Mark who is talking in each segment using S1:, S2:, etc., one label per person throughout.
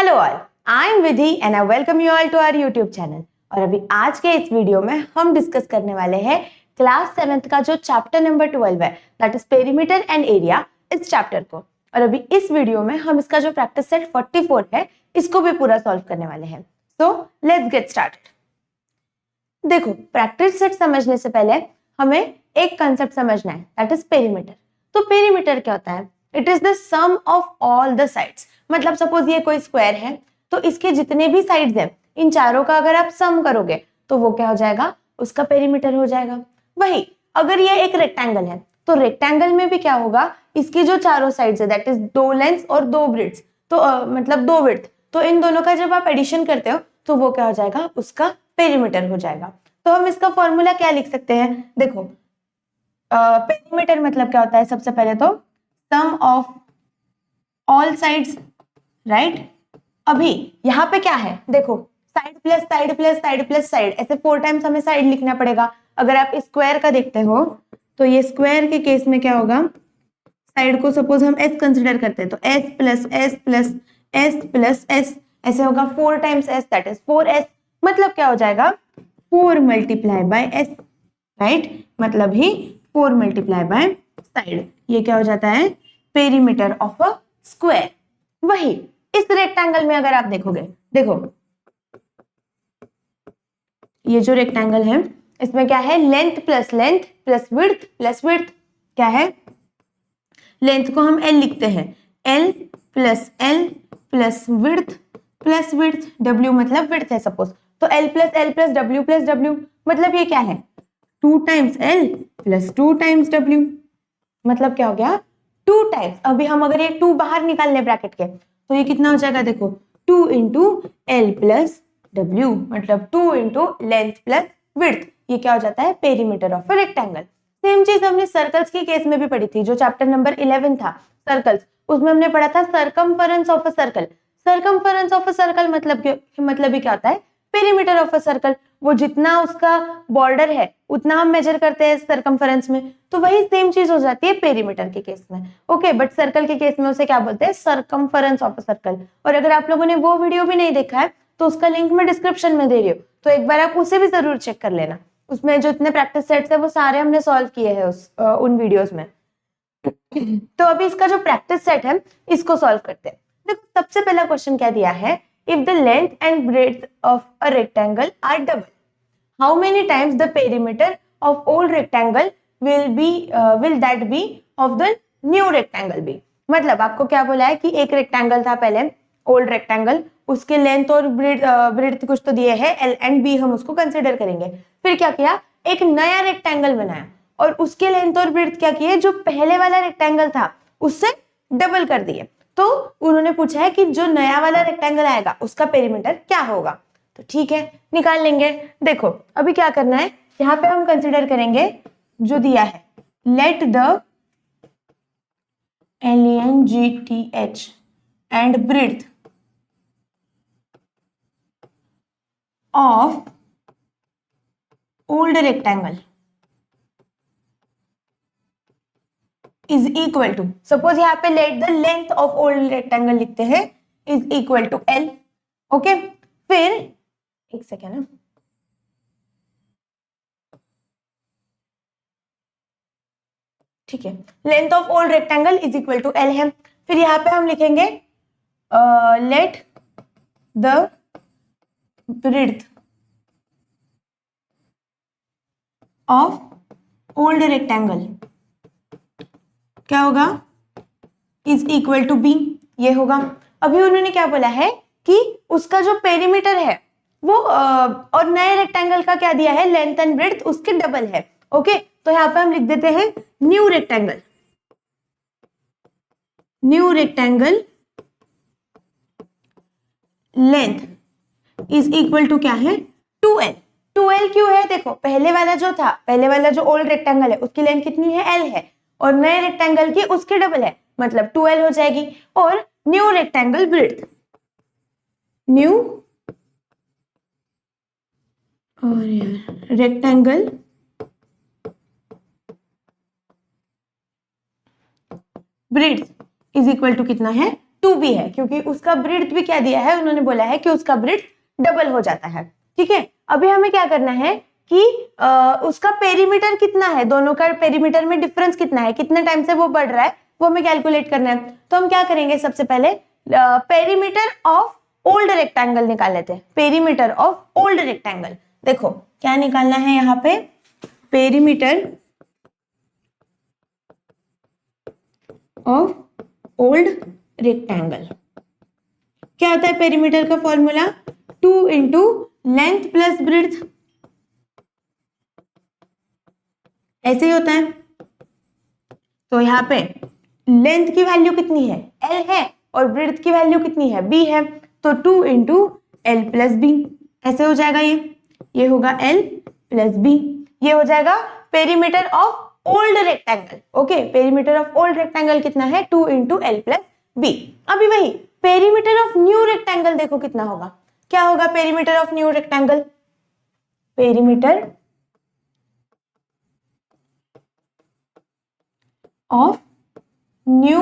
S1: Hello all, I am Vidhi and I welcome you all to our YouTube channel. और अभी आज के इस वीडियो में हम डिस्कस करने वाले हैं क्लास 7th का जो चैप्टर नंबर 12 है, that is perimeter and area, इस चैप्टर को। और अभी इस वीडियो में हम इसका जो प्रैक्टिस सेट 44 है, इसको भी पूरा सॉल्व करने वाले हैं। So let's get started. देखो, प्रैक्टिस सेट समझने से पहले हमें एक कंसेप्ट समझना है, दैट इज पेरीमीटर। तो पेरीमीटर क्या होता है? It is the sum of all the sides. मतलब सपोज ये कोई स्क्वायर है, तो इसके जितने भी साइड्स हैं, इन चारों का अगर आप सम करोगे तो वो क्या हो जाएगा? उसका पेरीमीटर हो जाएगा। वही अगर ये एक रेक्टेंगल है, तो रेक्टेंगल में भी क्या होगा? इसकी जो चारों साइड्स है, दैट इज 2 लेंथ और 2 ब्रेड्थ, तो मतलब 2 विड्थ, तो इन दोनों का जब आप एडिशन करते हो तो वो क्या हो जाएगा? उसका पेरीमीटर हो जाएगा। तो हम इसका फॉर्मूला क्या लिख सकते हैं? देखो, पेरीमीटर मतलब क्या होता है? सबसे पहले तो सम ऑफ ऑल साइड्स, राइट। अभी यहाँ पे क्या है? देखो, side plus side plus side plus side, ऐसे 4 टाइम्स हमें साइड लिखना पड़ेगा। अगर आप स्क्वायर का देखते हो तो ये स्क्वायर के केस में क्या होगा? साइड को सपोज हम s कंसिडर करते हैं, तो s plus s plus s plus s, ऐसे होगा 4 times s, that is 4s। मतलब क्या हो जाएगा? 4 मल्टीप्लाई बाय s, राइट। मतलब ही 4 मल्टीप्लाई बाय साइड, ये क्या हो जाता है? Perimeter of a square. वही इस रेक्टेंगल में अगर आप देखोगे, देखो ये जो रेक्टेंगल है, इसमें क्या है? Length plus width plus width. क्या है? लेंथ को हम l लिखते हैं, l प्लस विड्थ w, मतलब विड्थ है सपोज, तो l प्लस w मतलब ये क्या है? 2 times l plus 2 times w। मतलब क्या हो गया? 2 टाइम्स। अभी हम अगर ये 2 बाहर निकाल लें ब्रैकेट के, तो ये कितना हो जाएगा? देखो, 2 इंटू एल प्लस डब्ल्यू, मतलब 2 इंटू लेंथ प्लस विड्थ। ये क्या हो जाता है? Perimeter of a rectangle. Same चीज हमने सर्कल्स की केस में भी पढ़ी थी, जो चैप्टर नंबर 11 था सर्कल्स, उसमें हमने पढ़ा था circumference of a circle. Circumference of a circle मतलब ही क्या होता है? Perimeter of a circle. वो जितना उसका बॉर्डर है उतना हम मेजर करते हैं सर्कमफरेंस में, तो वही सेम चीज हो जाती है पेरीमीटर के केस में। ओके, बट सर्कल के केस में उसे क्या बोलते हैं? Circumference of a circle. और अगर आप लोगों ने वो वीडियो भी नहीं देखा है तो उसका लिंक मैं डिस्क्रिप्शन में दे रही हूँ, तो एक बार आप उसे भी जरूर चेक कर लेना। उसमें जो इतने प्रैक्टिस सेट्स है वो सारे हमने सॉल्व किए हैं उन वीडियोस में। तो अभी इसका जो प्रैक्टिस सेट है, इसको सॉल्व करते हैं। देखो, सबसे पहला क्वेश्चन क्या दिया है? If the length and breadth of a rectangle are double, how many times the perimeter of old rectangle will that be of the new rectangle be? मतलब आपको क्या बोला है कि एक रेक्टेंगल था पहले, ओल्ड रेक्टेंगल, उसके लेंथ और ब्रेड्थ कुछ तो दिए हैं, एल एंड बी, हम उसको कंसिडर करेंगे। फिर क्या किया? एक नया रेक्टेंगल बनाया और उसके लेंथ और ब्रेड्थ क्या किए? जो पहले वाला रेक्टेंगल था उससे डबल कर दिए। तो उन्होंने पूछा है कि जो नया वाला रेक्टेंगल आएगा उसका पेरीमीटर क्या होगा। तो ठीक है, निकाल लेंगे। देखो, अभी क्या करना है, यहाँ पे हम कंसिडर करेंगे जो दिया है, let the LENGTH and breadth of old rectangle is equal to, suppose यहाँ पे let the length of old rectangle लिखते हैं, is equal to L। Okay, फिर एक सेकेंड ना, ठीक है, length of old rectangle is equal to L है। फिर यहाँ पे हम लिखेंगे let the breadth of old rectangle क्या होगा? इज इक्वल टू B, ये होगा। अभी उन्होंने क्या बोला है कि उसका जो पेरीमीटर है वो और नए रेक्टेंगल का क्या दिया है? लेंथ एंड ब्रेड्थ उसके डबल है। ओके, तो यहाँ पे हम लिख देते हैं new rectangle length is equal to क्या है? 2L। 2L क्यों है? देखो, पहले वाला जो ओल्ड रेक्टेंगल है उसकी लेंथ कितनी है? L है, और नए रेक्टेंगल की उसके डबल है, मतलब 2L हो जाएगी। और न्यू रेक्टेंगल ब्रेड्थ, न्यू और rectangle breadth is equal to कितना है? 2b है, क्योंकि उसका ब्रेड्थ भी क्या दिया है, उन्होंने बोला है कि उसका ब्रेड्थ डबल हो जाता है। ठीक है, अभी हमें क्या करना है कि उसका पेरीमीटर कितना है, दोनों का पेरीमीटर में डिफरेंस कितना है, कितने टाइम से वो बढ़ रहा है, वो हमें कैलकुलेट करना है। तो हम क्या करेंगे, सबसे पहले पेरीमीटर ऑफ ओल्ड रेक्टेंगल निकाल लेते हैं। पेरीमीटर ऑफ ओल्ड रेक्टेंगल, देखो क्या निकालना है यहाँ पे, पेरीमीटर ऑफ ओल्ड रेक्टेंगल। क्या होता है पेरीमीटर का formula, 2 into length plus breadth, ऐसे ही होता है। तो यहाँ पे लेंथ की वैल्यू कितनी है, L है, और ब्रेड्थ की वैल्यू कितनी है, B है, तो 2 इंटू एल प्लस बी, ऐसे हो जाएगा, ये होगा L प्लस B, ये हो जाएगा perimeter of old rectangle. Okay, perimeter of old rectangle कितना है, 2 इंटू एल प्लस बी। अभी वही पेरीमीटर ऑफ न्यू रेक्टेंगल देखो कितना होगा, क्या होगा perimeter of new rectangle, perimeter of new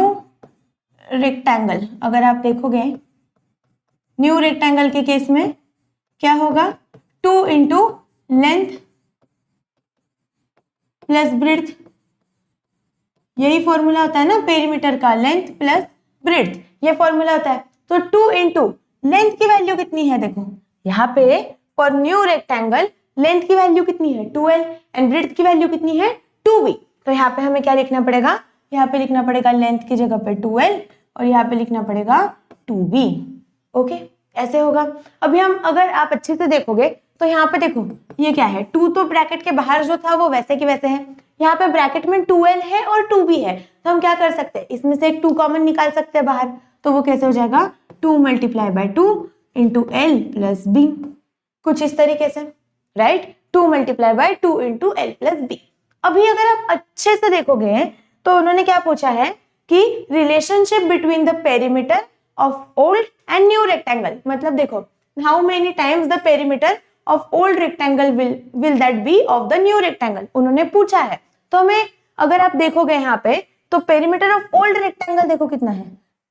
S1: rectangle, अगर आप देखोगे न्यू रेक्टेंगल के केस में क्या होगा, 2 इंटू लेंथ प्लस ब्रेड्थ, यही फॉर्मूला होता है ना पेरीमीटर का, लेंथ प्लस ब्रेड्थ, ये फॉर्मूला होता है। तो 2 इंटू लेंथ की वैल्यू कितनी है, देखो यहाँ पे फॉर न्यू रेक्टेंगल लेंथ की वैल्यू कितनी है 2l एंड ब्रेड्थ की वैल्यू कितनी है 2b। तो यहाँ पे हमें क्या लिखना पड़ेगा, यहाँ पे लिखना पड़ेगा लेंथ की जगह पे 2l और यहाँ पे लिखना पड़ेगा 2b। ओके, ऐसे होगा। अभी हम अगर आप अच्छे से देखोगे तो यहाँ पे देखो ये क्या है, 2 तो ब्रैकेट के बाहर जो था वो वैसे की वैसे है, यहाँ पे ब्रैकेट में 2l है और 2b है, तो हम क्या कर सकते हैं, इसमें से एक 2 कॉमन निकाल सकते हैं बाहर, तो वो कैसे हो जाएगा 2 multiply by 2 into L plus B, कुछ इस तरीके से, right, 2 multiply by 2 into L plus B. अभी अगर आप अच्छे से देखोगे तो उन्होंने क्या पूछा है कि relationship between the perimeter of old and new rectangle, मतलब देखो how many times the perimeter of old rectangle will that be of the new rectangle, उन्होंने पूछा है। तो हमें अगर आप देखोगे यहाँ पे तो पेरीमीटर ऑफ ओल्ड रेक्टेंगल देखो कितना है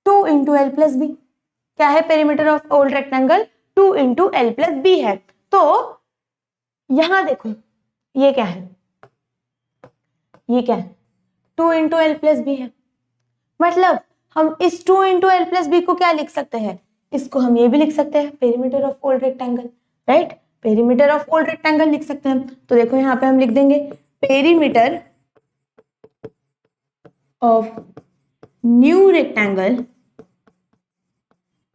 S1: 2 इंटू एल प्लस बी, क्या है perimeter of old rectangle 2 into L plus B है। तो यहां देखो ये क्या है, ये क्या है 2 इंटू एल प्लस बी है, मतलब हम इस 2 इंटू एल प्लस बी को क्या लिख सकते हैं, इसको हम ये भी लिख सकते हैं perimeter of old rectangle, right, perimeter of old rectangle लिख सकते हैं। तो देखो यहाँ पे हम लिख देंगे perimeter of new rectangle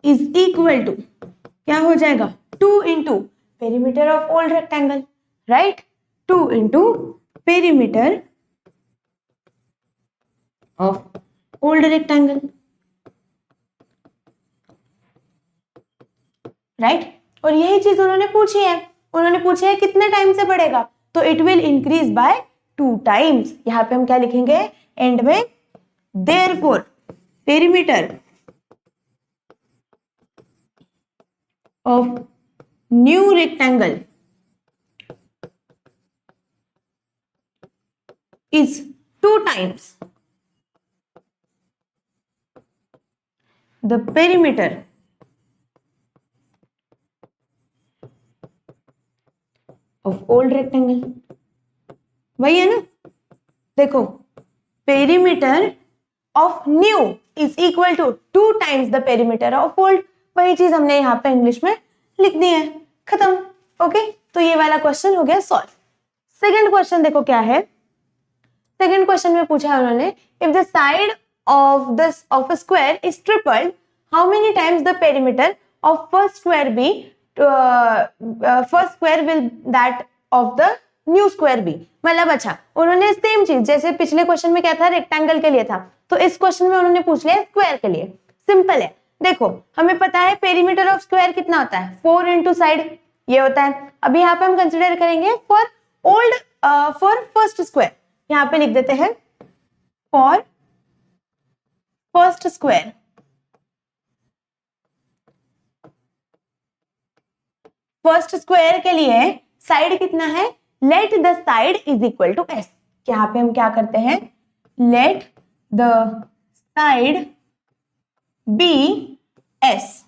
S1: is equal to, क्या हो जाएगा 2 into perimeter of old rectangle, right, 2 into perimeter of old rectangle, right. और यही चीज उन्होंने पूछी है, उन्होंने पूछा है कितने टाइम से बढ़ेगा, तो it will increase by 2 times. यहां पे हम क्या लिखेंगे एंड में, therefore perimeter of new rectangle is 2 times the perimeter of old rectangle। वही है ना, देखो perimeter of new is equal to 2 times the perimeter of old, वही चीज हमने यहाँ पे इंग्लिश में लिख दी है, खत्म। ओके, तो ये वाला क्वेश्चन हो गया सॉल्व। सेकंड क्वेश्चन देखो क्या है, सेकंड क्वेश्चन में पूछा है उन्होंने, if the side of a square is tripled, how many times the perimeter of first square be, first square will that of the new square be. मतलब अच्छा, उन्होंने सेम चीज जैसे पिछले क्वेश्चन में क्या था रेक्टेंगल के लिए था, तो इस क्वेश्चन में उन्होंने पूछ लिया स्क्वायर के लिए। सिंपल है, देखो हमें पता है पेरीमीटर ऑफ स्क्वायर कितना होता है 4 इंटू साइड, ये होता है। अभी यहाँ पे हम कंसिडर करेंगे for old, for first square, यहाँ पे लिख देते हैं for first square, first square के लिए साइड कितना है, let the side is equal to S. यहाँ पे हम क्या करते हैं, let the side be S,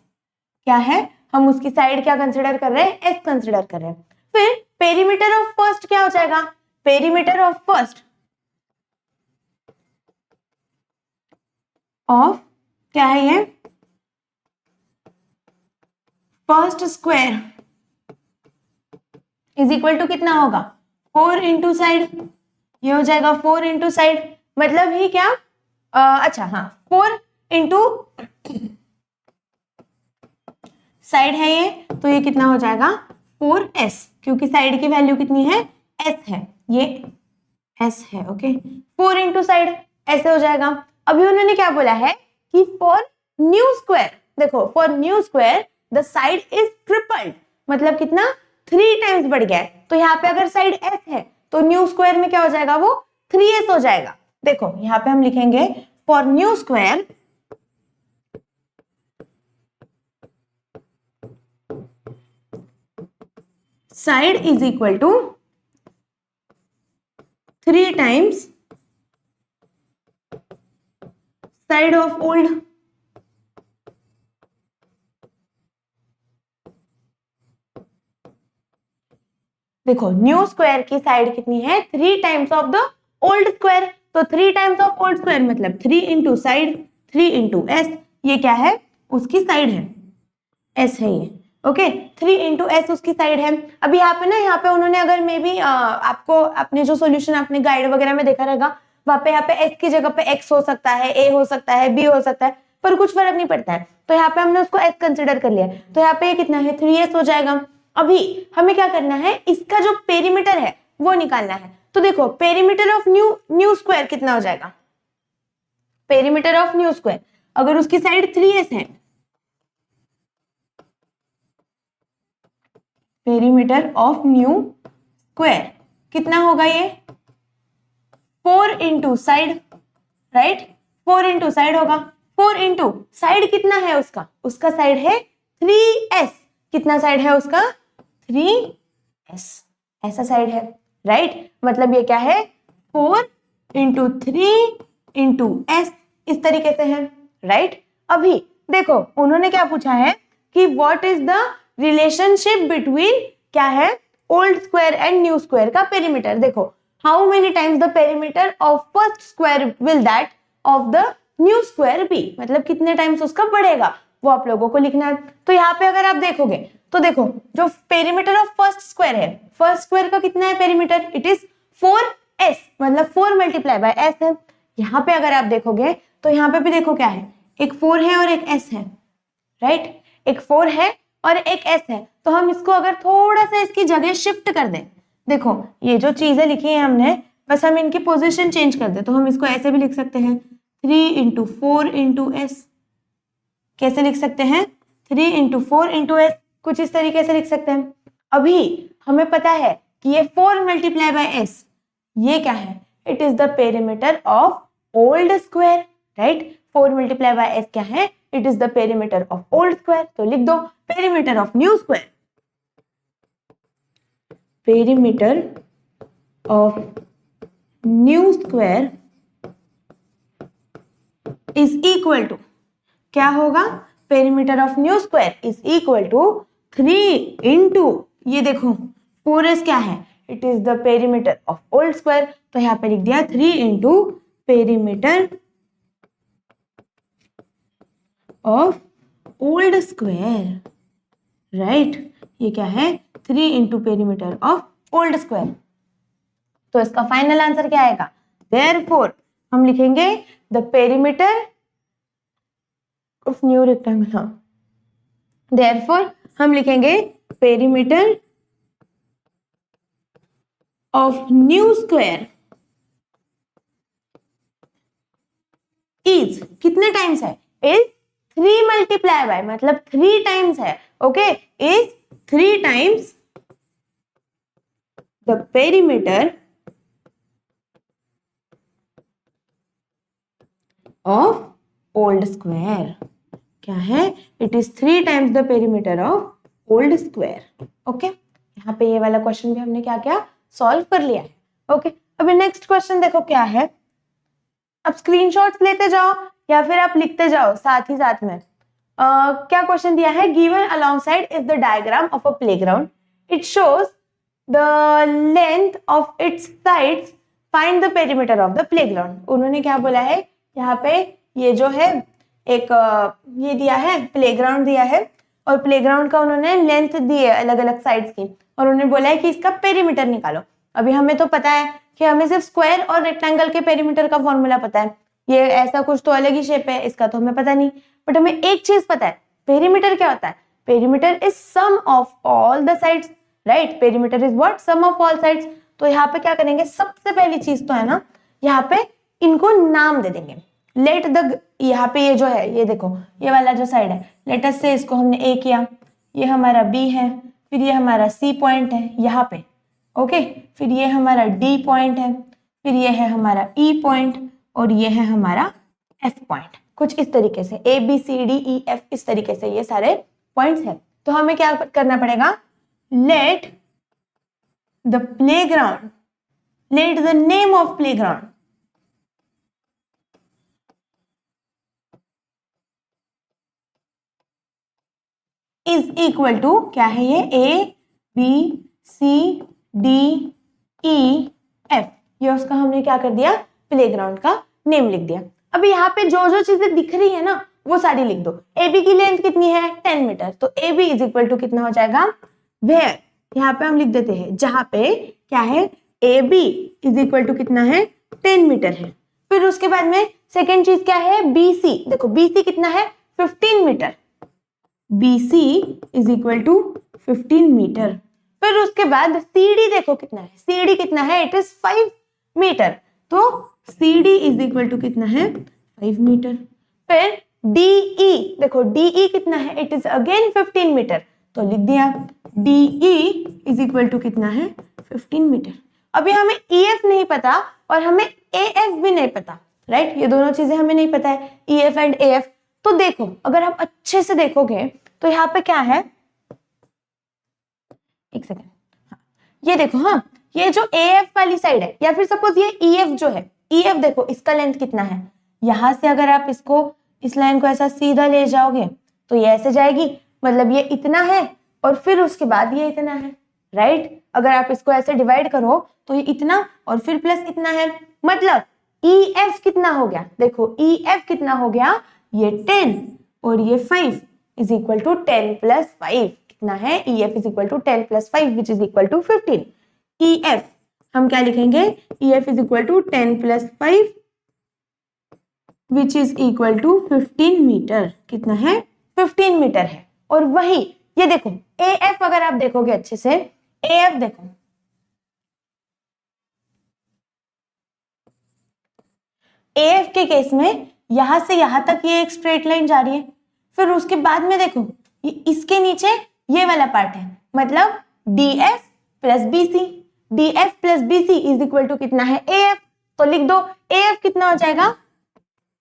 S1: क्या है, हम उसकी साइड क्या कंसिडर कर रहे हैं, एस कंसिडर कर रहे हैं। फिर पेरीमीटर ऑफ फर्स्ट क्या हो जाएगा, पेरीमीटर ऑफ फर्स्ट ऑफ क्या है ये, first square is equal to कितना होगा, 4 इंटू साइड, ये हो जाएगा 4 इंटू साइड, मतलब ही क्या, अच्छा हाँ 4 इंटू साइड है ये, तो ये कितना हो जाएगा 4s, क्योंकि साइड की वैल्यू कितनी है, s है, ये s है, ओके 4 इंटू साइड ऐसे हो जाएगा। अभी उन्होंने क्या बोला है कि फॉर न्यू स्क्वायर, देखो for new square the side is tripled, मतलब कितना 3 टाइम्स बढ़ गया है, तो यहाँ पे अगर साइड s है तो न्यू स्क्वायर में क्या हो जाएगा, वो 3s हो जाएगा। देखो यहाँ पे हम लिखेंगे for new square side is equal to 3 times side of old, देखो न्यू स्क्वायर की साइड कितनी है, 3 times of the old square, तो 3 टाइम्स ऑफ ओल्ड स्क्वायर मतलब 3 इंटू साइड, 3 इंटू एस, ये क्या है, उसकी साइड है, एस है ये, ओके 3 इंटू एस उसकी साइड है। अभी यहाँ पे ना, यहाँ पे उन्होंने अगर मे बी आपको अपने जो सॉल्यूशन आपने गाइड वगैरह में देखा रहेगा, वहां पे यहाँ पे एस की जगह पे एक्स हो सकता है, ए हो सकता है, बी हो सकता है, पर कुछ फर्क नहीं पड़ता है, तो यहाँ पे हमने उसको एस कंसिडर कर लिया, तो यहाँ पे ये कितना है, 3s हो जाएगा। अभी हमें क्या करना है, इसका जो पेरीमीटर है वो निकालना है, तो देखो पेरीमीटर ऑफ न्यू स्क्वायर कितना हो जाएगा, पेरीमीटर ऑफ न्यू स्क्वायर अगर उसकी साइड 3s है, पेरीमीटर ऑफ न्यू स्क्वायर कितना होगा, ये 4 into side, right 4 into side होगा, 4 इंटू साइड कितना है उसका, उसका साइड है 3s, कितना साइड है उसका 3s, ऐसा साइड है, राइट मतलब ये क्या है 4 इंटू 3 इंटू s, इस तरीके से है, राइट। अभी देखो उन्होंने क्या पूछा है कि what is the relationship between क्या है, old square and new square का पेरीमीटर, देखो how many times the perimeter of first square will that of the new square be, मतलब कितने टाइम्स उसका बढ़ेगा, वो आप लोगों को लिखना है। तो यहाँ पे अगर आप देखोगे तो देखो जो पेरीमीटर ऑफ फर्स्ट स्क्वायर है, फर्स्ट स्क्वायर का कितना है पेरीमीटर, इट इज 4s, मतलब 4 मल्टीप्लाई बाय s है। यहाँ पे अगर आप देखोगे तो यहाँ पे भी देखो क्या है, एक 4 है और एक s है, राइट एक 4 है और एक s है, तो हम इसको अगर थोड़ा सा इसकी जगह शिफ्ट कर दें, देखो ये जो चीजें लिखी है हमने, बस हम इनकी पोजीशन चेंज कर दें, तो हम इसको ऐसे भी लिख सकते हैं 3 इंटू 4 इंटू एस, कैसे लिख सकते हैं 3 इंटू 4 इंटू एस, कुछ इस तरीके से लिख सकते हैं। अभी हमें पता है कि ये 4 मल्टीप्लाई बाय एस, ये क्या है, it is the perimeter of old square, right 4 multiply by S क्या है, it is the perimeter of old square, तो लिख दो perimeter of new square, perimeter of new square is equal to क्या होगा, perimeter of new square is equal to 3 into, ये देखो 4s क्या है, it is the perimeter of old square, तो यहाँ पे लिख दिया 3 into perimeter of old square, right ये क्या है 3 into perimeter of old square, तो इसका फाइनल आंसर क्या आएगा, देयरफॉर हम लिखेंगे the perimeter of new rectangle, हाँ देयरफॉर हम लिखेंगे perimeter of new square is कितने टाइम्स है, इज 3 मल्टीप्लाई बाय, मतलब 3 टाइम्स है, okay is 3 times the perimeter of old square, क्या है, it is 3 times the perimeter of old square, okay यहाँ पे ये वाला क्वेश्चन भी हमने क्या किया, सॉल्व कर लिया है, ओके। अभी नेक्स्ट क्वेश्चन देखो क्या है, अब स्क्रीनशॉट्स लेते जाओ, या फिर आप लिखते जाओ साथ ही साथ में। क्या क्वेश्चन दिया है, given along side is the diagram of a playground, it shows the length of its sides, find the perimeter of the playground. उन्होंने क्या बोला है, यहाँ पे ये जो है एक ये दिया है प्लेग्राउंड दिया है, और प्लेग्राउंड का उन्होंने लेंथ दी है अलग अलग साइड्स की, और उन्होंने बोला है कि इसका पेरीमीटर निकालो। अभी हमें तो पता है कि हमें सिर्फ स्क्वायर और रेक्टेंगल के पेरीमीटर का फॉर्मूला पता है, ये ऐसा कुछ तो अलग ही शेप है, इसका तो हमें पता नहीं, बट हमें एक चीज पता है, पेरीमीटर क्या होता है, perimeter is sum of all the sides, right, perimeter is what, sum of all sides. तो यहाँ पे क्या करेंगे, सबसे पहली चीज तो है ना, यहाँ पे इनको नाम दे देंगे। लेट द, यहाँ पे ये जो है, ये देखो ये वाला जो साइड है, लेट अस से इसको हमने ए किया, ये हमारा बी है, फिर ये हमारा सी पॉइंट है यहाँ पे, ओके, फिर ये हमारा डी पॉइंट है, फिर ये है हमारा ई पॉइंट, और ये है हमारा एफ पॉइंट। कुछ इस तरीके से A B C D E F, इस तरीके से ये सारे पॉइंट्स हैं। तो हमें क्या करना पड़ेगा, let the playground, let the name of playground is equal to, क्या है ये, A B C D E F, ये उसका हमने क्या कर दिया, प्लेग्राउंड का नेम लिख दिया। अभी यहाँ पे जो जो चीजें दिख रही है ना वो सारी लिख दो। ए बी की लेंथ कितनी है, 10 मीटर, तो A B is equal to कितना हो जाएगा, वेयर, यहाँ पे हम लिख देते हैं जहां पे क्या है, A B is equal to कितना है, 10 मीटर है। फिर उसके बाद में सेकेंड चीज क्या है, बी सी, देखो बी सी कितना है, 15 मीटर, BC इज इक्वल टू 15 मीटर। फिर उसके बाद CD देखो कितना है, CD कितना है, इट इज 5 मीटर, तो CD इज इक्वल टू कितना है, 5 मीटर। फिर DE देखो, DE कितना है, इट इज अगेन 15 मीटर, तो लिख दिया DE इज इक्वल टू कितना है, 15 मीटर। अभी हमें EF नहीं पता और हमें AF भी नहीं पता, राइट, ये दोनों चीजें हमें नहीं पता है, EF एंड AF। तो देखो अगर आप अच्छे से देखोगे तो यहाँ पे क्या है, एक सेकेंड, हाँ, ये देखो, हाँ, ये जो AF वाली साइड है, या फिर सपोज ये EF जो है, EF देखो इसका लेंथ कितना है, यहां से अगर आप इसको, इस लाइन को ऐसा सीधा ले जाओगे तो ये ऐसे जाएगी, मतलब ये इतना है और फिर उसके बाद ये इतना है, राइट। अगर आप इसको ऐसे डिवाइड करो तो ये इतना और फिर प्लस इतना है, मतलब EF कितना हो गया, देखो EF कितना हो गया, ये 10 और ये 5 इज इक्वल टू 10 प्लस 5, कितना है, EF is equal to 10 plus 5 which is equal to 15। EF हम क्या लिखेंगे, EF is equal to 10 plus 5 which is equal to 15 मीटर, कितना है, 15 मीटर है। और वही ये देखो AF, अगर आप देखोगे अच्छे से, AF देखो, AF के केस में यहां से यहां तक ये एक स्ट्रेट लाइन जा रही है, फिर उसके बाद में देखो ये इसके नीचे ये वाला पार्ट है, मतलब DF plus BC, DF plus BC is equal to कितना है, AF। तो लिख दो AF कितना हो जाएगा,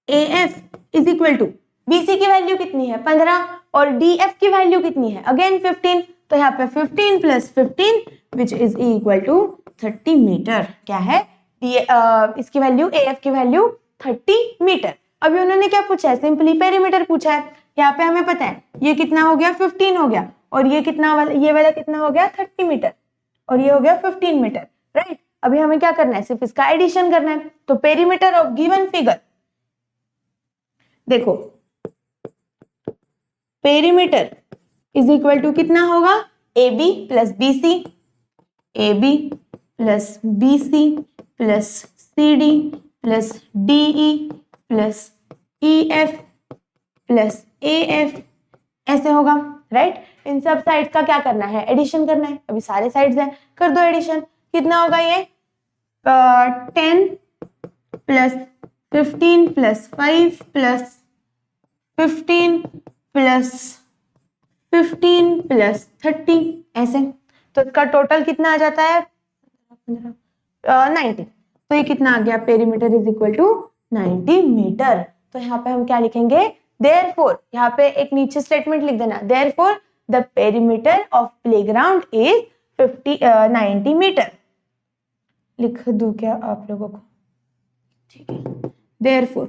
S1: AF is equal to BC की वैल्यू कितनी है 15 और DF की वैल्यू कितनी है अगेन 15, तो यहाँ पे 15 plus 15 which is equal to 30 मीटर। क्या है, इसकी वैल्यू, AF की वैल्यू 30 मीटर। अभी उन्होंने क्या पूछा है, सिंपली पेरीमीटर पूछा है। यहाँ पे हमें पता है ये कितना हो गया, 15 हो गया, और ये कितना वाला, ये वाला कितना हो गया, 30 मीटर, और ये हो गया 15 मीटर, राइट। अभी हमें क्या करना है, सिर्फ इसका एडिशन करना है। तो पेरीमीटर ऑफ गिवन फिगर, देखो पेरीमीटर इज इक्वल टू कितना होगा, AB plus BC, AB plus BC plus CD plus DE plus EF plus AF, ऐसे होगा, राइट। इन सब साइड्स का क्या करना है, एडिशन करना है। अभी सारे साइड्स हैं, कर दो एडिशन, कितना होगा ये, 10 plus 15 plus 5 plus 15 plus 15 plus 30, ऐसे। तो इसका टोटल कितना आ जाता है, 90। तो ये कितना आ गया, पेरीमीटर इज इक्वल टू 90 मीटर। तो यहाँ पे हम क्या लिखेंगे, देयरफॉर, यहाँ पे एक नीचे स्टेटमेंट लिख देना, therefore the perimeter of playground is 90 मीटर। लिख दूं क्या आप लोगों को, ठीक है, देयरफॉर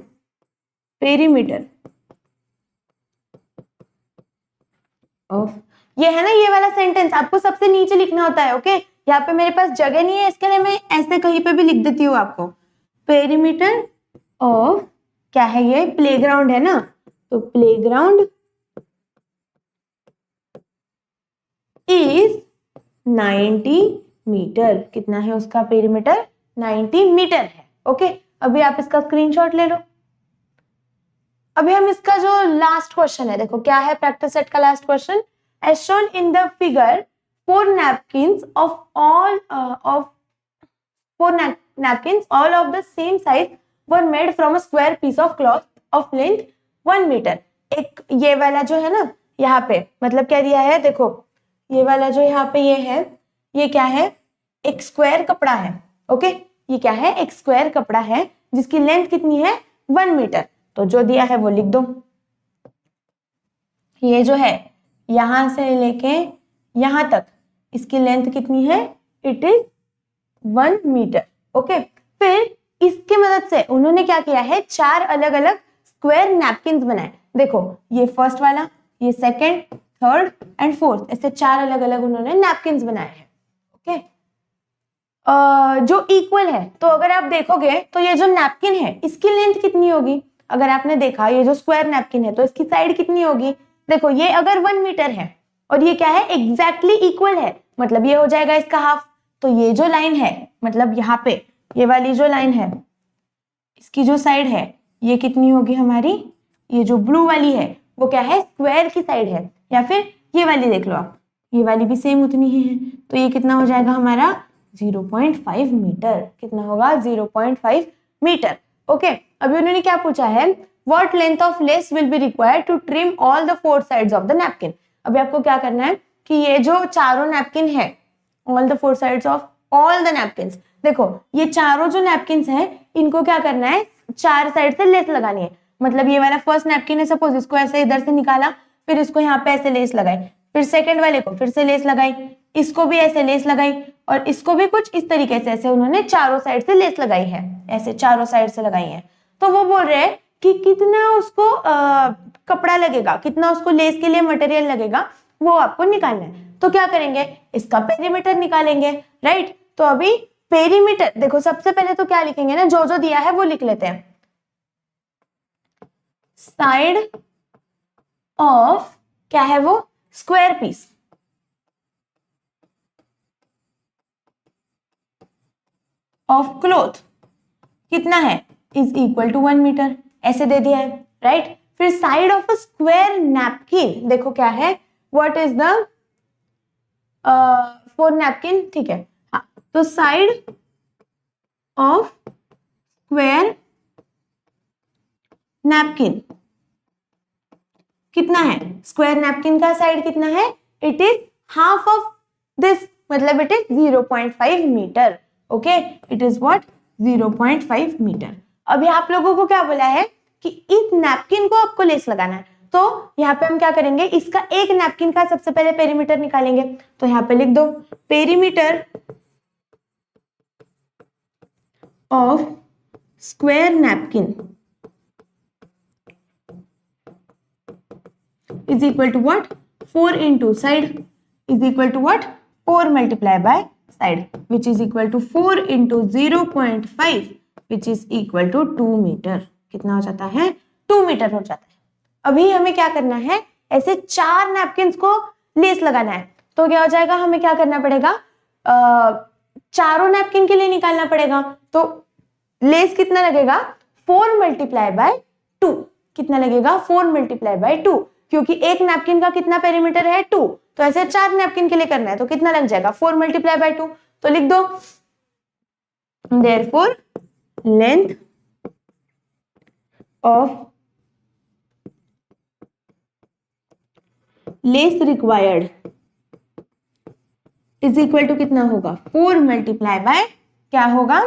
S1: पेरीमीटर ऑफ, ये है ना ये वाला सेंटेंस आपको सबसे नीचे लिखना होता है। ओके, यहाँ पे मेरे पास जगह नहीं है, इसके लिए मैं ऐसे कहीं पे भी लिख देती हूँ आपको। पेरीमीटर ऑफ क्या है, ये प्लेग्राउंड है ना, तो प्लेग्राउंड इज 90 मीटर। कितना है उसका पेरीमीटर? 90 मीटर है। ओके, अभी आप इसका स्क्रीनशॉट ले लो। अभी हम इसका जो लास्ट क्वेश्चन है, देखो क्या है प्रैक्टिस सेट का last question. As shown in the figure, 4 napkins all of the same size were made from a square piece of cloth of length 1 meter। एक ये वाला जो है ना यहाँ पे, मतलब क्या दिया है, देखो ये वाला जो यहाँ पे ये है, ये क्या है, एक स्क्वायर कपड़ा है। ओके, ये क्या है, एक स्क्वायर कपड़ा है जिसकी लेंथ कितनी है, 1 मीटर। तो जो दिया है वो लिख दो। ये जो है यहां से लेके यहां तक इसकी लेंथ कितनी है, इट इज 1 मीटर। ओके, फिर इसके मदद से उन्होंने क्या किया है, 4 अलग अलग स्क्वायर नैपकिन्स बनाए। देखो ये फर्स्ट वाला, ये सेकंड, थर्ड एंड फोर्थ, ऐसे 4 अलग अलग उन्होंने नैपकिन्स बनाए हैं। ओके, जो इक्वल है, तो अगर आप देखोगे तो ये जो नैपकिन है इसकी लेंथ कितनी होगी, अगर आपने देखा ये जो स्क्वायर नैपकिन है तो इसकी साइड कितनी होगी, देखो ये अगर 1 मीटर है और ये क्या है, एग्जैक्टली इक्वल है, मतलब ये हो जाएगा इसका हाफ। तो ये जो लाइन है, मतलब यहाँ पे ये वाली जो लाइन है, इसकी जो साइड है ये कितनी होगी हमारी, ये जो ब्लू वाली है वो क्या है, स्क्वायर की साइड है। या फिर ये वाली देख लो आप, ये वाली भी सेम उतनी ही है। तो ये कितना हो जाएगा हमारा 0.5 मीटर। कितना होगा, 0.5 मीटर। ओके, अभी उन्होंने क्या पूछा है, what length of lace will be required to trim all the 4 sides of the napkin. अभी आपको क्या करना है कि ये जो चारों नैपकिन है, all the 4 sides of all the napkins, देखो ये चारों जो नैपकिन्स हैं इनको क्या करना है, 4 साइड से लेस लगानी है। मतलब ये वाला फर्स्ट नैपकिन है, सपोज इसको ऐसे इधर से निकाला, फिर इसको यहाँ पे ऐसे लेस लगाई, फिर सेकंड वाले को फिर से लेस लगाई, इसको भी ऐसे लेस लगाई, और इसको भी कुछ इस तरीके से ऐसे उन्होंने चारों साइड से लेस लगाई है, ऐसे चारों साइड से लगाई है। तो वो बोल रहे हैं कि कितना उसको कपड़ा लगेगा, कितना उसको लेस के लिए मटेरियल लगेगा, वो आपको निकालना है। तो क्या करेंगे, इसका पेरीमीटर निकालेंगे, राइट। तो अभी पेरीमीटर देखो, सबसे पहले तो क्या लिखेंगे ना, जो जो दिया है वो लिख लेते हैं। साइड ऑफ क्या है वो, स्क्वायर पीस ऑफ क्लॉथ कितना है, इज इक्वल टू 1 मीटर, ऐसे दे दिया है, राइट। फिर side of a square napkin, देखो क्या है, what is the for napkin, ठीक है, हाँ। तो साइड ऑफ स्क्वायर नैपकिन कितना है, स्क्वायर नैपकिन का साइड कितना है, it is half of this, मतलब it is 0.5 metre. Okay, it is what, 0.5 metre. अभी आप लोगों को क्या बोला है कि इस नैपकिन को आपको लेस लगाना है, तो यहाँ पे हम क्या करेंगे, इसका एक नैपकिन का सबसे पहले पेरीमीटर निकालेंगे। तो यहाँ पे लिख दो, perimeter of square napkin is equal to what, 4 into side is equal to what, 4 multiply by side, which is equal to 4 into 0.5 which is equal to 2 मीटर। कितना हो जाता है, 2 मीटर हो जाता है। अभी हमें क्या करना है, ऐसे 4 नैपकिन्स को लेस लगाना है। तो क्या हो जाएगा, हमें क्या करना पड़ेगा, चारों नैपकिन के लिए निकालना पड़ेगा। तो लेस कितना लगेगा, 4 मल्टीप्लाई बाय 2, कितना लगेगा, 4 मल्टीप्लाई बाय 2, क्योंकि एक नैपकिन का कितना पेरीमीटर है, 2, तो ऐसे 4 नैपकिन के लिए करना है, तो कितना लग जाएगा, 4 मल्टीप्लाई बाय 2। तो लिख दो, therefore length of lace required is equal to कितना होगा, 4 मल्टीप्लाई बाय क्या होगा,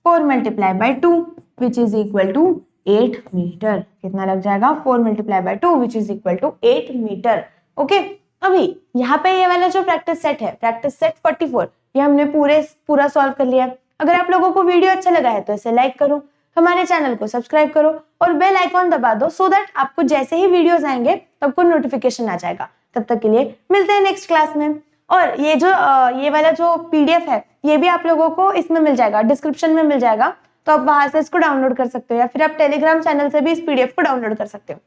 S1: 4 multiply by 2 which is equal to 8 मीटर। कितना लग जाएगा, 4 multiply by 2 which is equal to 8 मीटर। ओके, अभी यहाँ पे ये वाला जो प्रैक्टिस सेट है, प्रैक्टिस सेट 44, ये हमने पूरा सॉल्व कर लिया। अगर आप लोगों को वीडियो अच्छा लगा है तो इसे लाइक करो, हमारे चैनल को सब्सक्राइब करो और बेल आइकॉन दबा दो सो दैट आपको जैसे ही वीडियोस आएंगे तो आपको नोटिफिकेशन आ जाएगा। तब तक के लिए मिलते हैं नेक्स्ट क्लास में। और ये वाला जो पीडीएफ है ये भी आप लोगों को इसमें मिल जाएगा, डिस्क्रिप्शन में मिल जाएगा, तो आप वहां से इसको डाउनलोड कर सकते हो या फिर आप टेलीग्राम चैनल से भी इस पीडीएफ को डाउनलोड कर सकते हो।